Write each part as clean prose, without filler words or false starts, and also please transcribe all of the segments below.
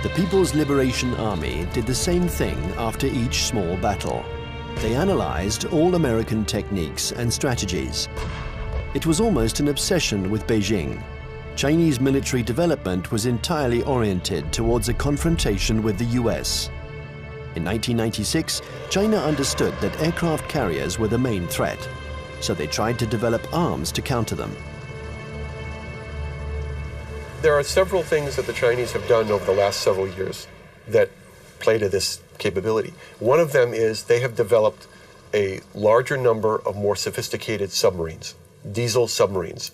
The People's Liberation Army did the same thing after each small battle. They analyzed all American techniques and strategies. It was almost an obsession with Beijing. Chinese military development was entirely oriented towards a confrontation with the US. In 1996, China understood that aircraft carriers were the main threat, so they tried to develop arms to counter them. There are several things that the Chinese have done over the last several years that play to this capability. One of them is they have developed a larger number of more sophisticated submarines, diesel submarines.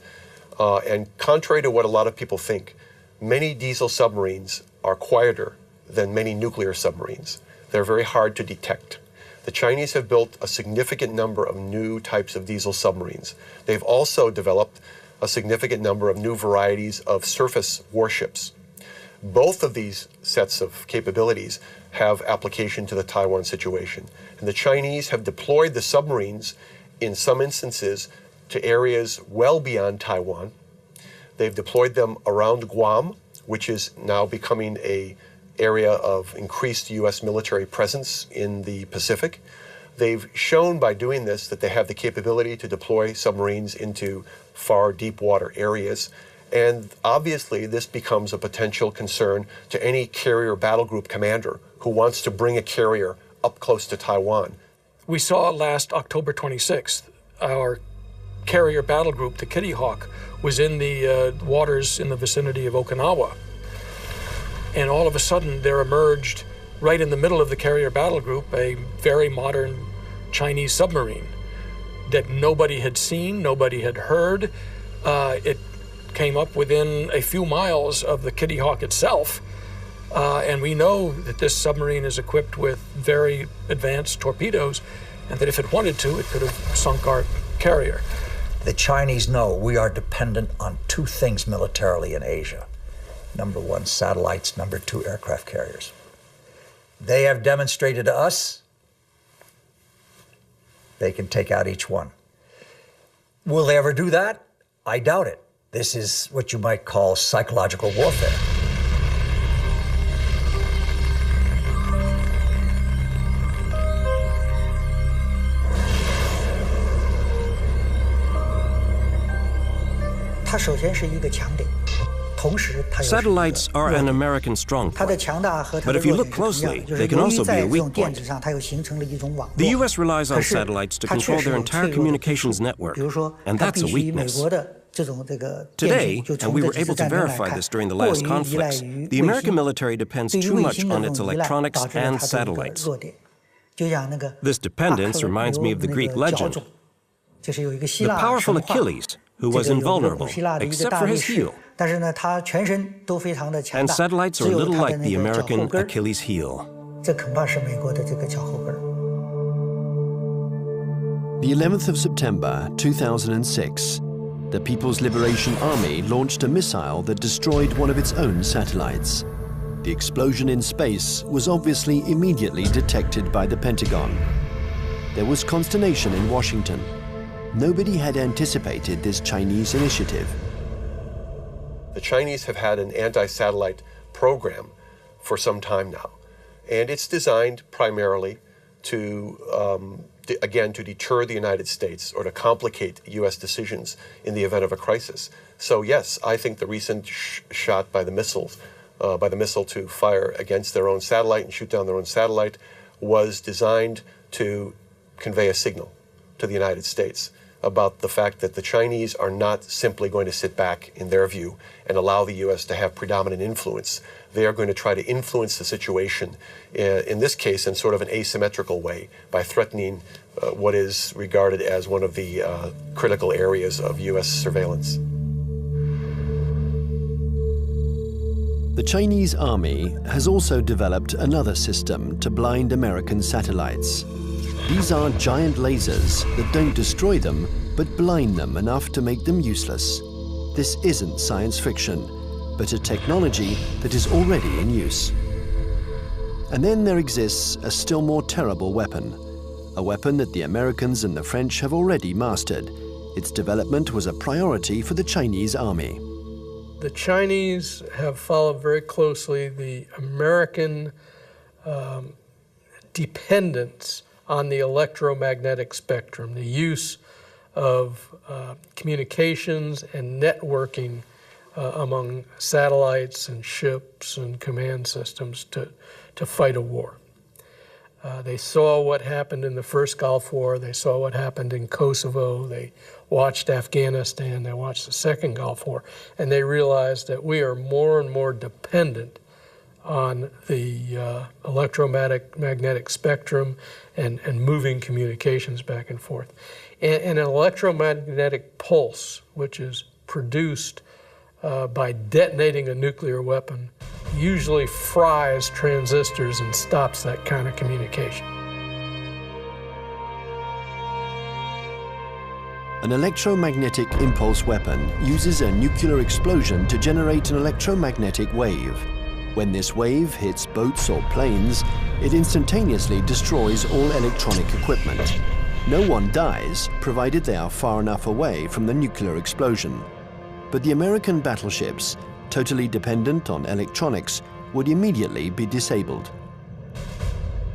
And contrary to what a lot of people think, many diesel submarines are quieter than many nuclear submarines. They're very hard to detect. The Chinese have built a significant number of new types of diesel submarines. They've also developed a significant number of new varieties of surface warships. Both of these sets of capabilities have application to the Taiwan situation. And the Chinese have deployed the submarines in some instances to areas well beyond Taiwan. They've deployed them around Guam, which is now becoming an area of increased US military presence in the Pacific. They've shown by doing this that they have the capability to deploy submarines into far deep water areas. And obviously this becomes a potential concern to any carrier battle group commander who wants to bring a carrier up close to Taiwan. We saw last October 26th, our carrier battle group, the Kitty Hawk, was in the waters in the vicinity of Okinawa. And all of a sudden there emerged, right in the middle of the carrier battle group, a very modern Chinese submarine that nobody had seen, nobody had heard. It came up within a few miles of the Kitty Hawk itself. And we know that this submarine is equipped with very advanced torpedoes, and that if it wanted to, it could have sunk our carrier. The Chinese know we are dependent on two things militarily in Asia. Number one, satellites. Number two, aircraft carriers. They have demonstrated to us they can take out each one. Will they ever do that? I doubt it. This is what you might call psychological warfare. Satellites are an American strong point, but if you look closely, they can also be a weak point. The U.S. relies on satellites to control their entire communications network, and that's a weakness. Today, and we were able to verify this during the last conflicts, the American military depends too much on its electronics and satellites. This dependence reminds me of the Greek legend. The powerful Achilles, who was invulnerable, except for his heel. And satellites are a little like the American Achilles heel. The 11th of September 2006, the People's Liberation Army launched a missile that destroyed one of its own satellites. The explosion in space was obviously immediately detected by the Pentagon. There was consternation in Washington. Nobody had anticipated this Chinese initiative. The Chinese have had an anti-satellite program for some time now, and it's designed primarily to, again, to deter the United States or to complicate U.S. decisions in the event of a crisis. So yes, I think the recent shot by the missile to fire against their own satellite and shoot down their own satellite was designed to convey a signal to the United States about the fact that the Chinese are not simply going to sit back, in their view, and allow the U.S. to have predominant influence. They are going to try to influence the situation, in this case, in sort of an asymmetrical way, by threatening what is regarded as one of the critical areas of U.S. surveillance. The Chinese army has also developed another system to blind American satellites. These are giant lasers that don't destroy them, but blind them enough to make them useless. This isn't science fiction, but a technology that is already in use. And then there exists a still more terrible weapon, a weapon that the Americans and the French have already mastered. Its development was a priority for the Chinese army. The Chinese have followed very closely the American dependence on the electromagnetic spectrum, the use of communications and networking among satellites and ships and command systems to fight a war. They saw what happened in the first Gulf War. They saw what happened in Kosovo. They watched Afghanistan. They watched the second Gulf War. And they realized that we are more and more dependent on the electromagnetic spectrum and moving communications back and forth. And an electromagnetic pulse, which is produced by detonating a nuclear weapon, usually fries transistors and stops that kind of communication. An electromagnetic impulse weapon uses a nuclear explosion to generate an electromagnetic wave. When this wave hits boats or planes, it instantaneously destroys all electronic equipment. No one dies, provided they are far enough away from the nuclear explosion. But the American battleships, totally dependent on electronics, would immediately be disabled.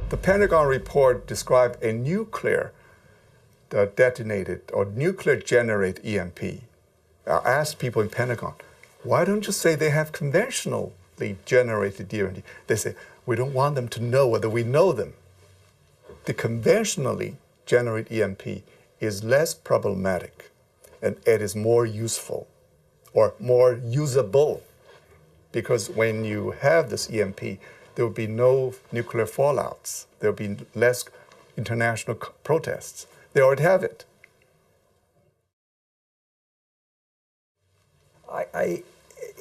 The Pentagon report described a nuclear detonated or nuclear generate EMP. I asked people in Pentagon, why don't you say they have conventionally generated EMP? They say, we don't want them to know whether we know them. The conventionally generated EMP is less problematic and it is more useful or more usable, because when you have this EMP, there will be no nuclear fallouts. There will be less international protests. They already have it.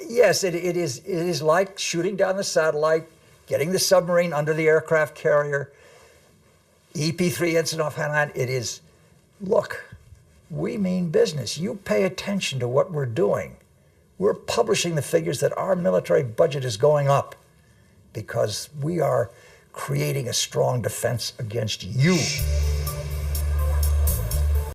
Yes, it is like shooting down the satellite, getting the submarine under the aircraft carrier, EP-3 incident offhand. It is, look, we mean business. You pay attention to what we're doing. We're publishing the figures that our military budget is going up because we are creating a strong defense against you.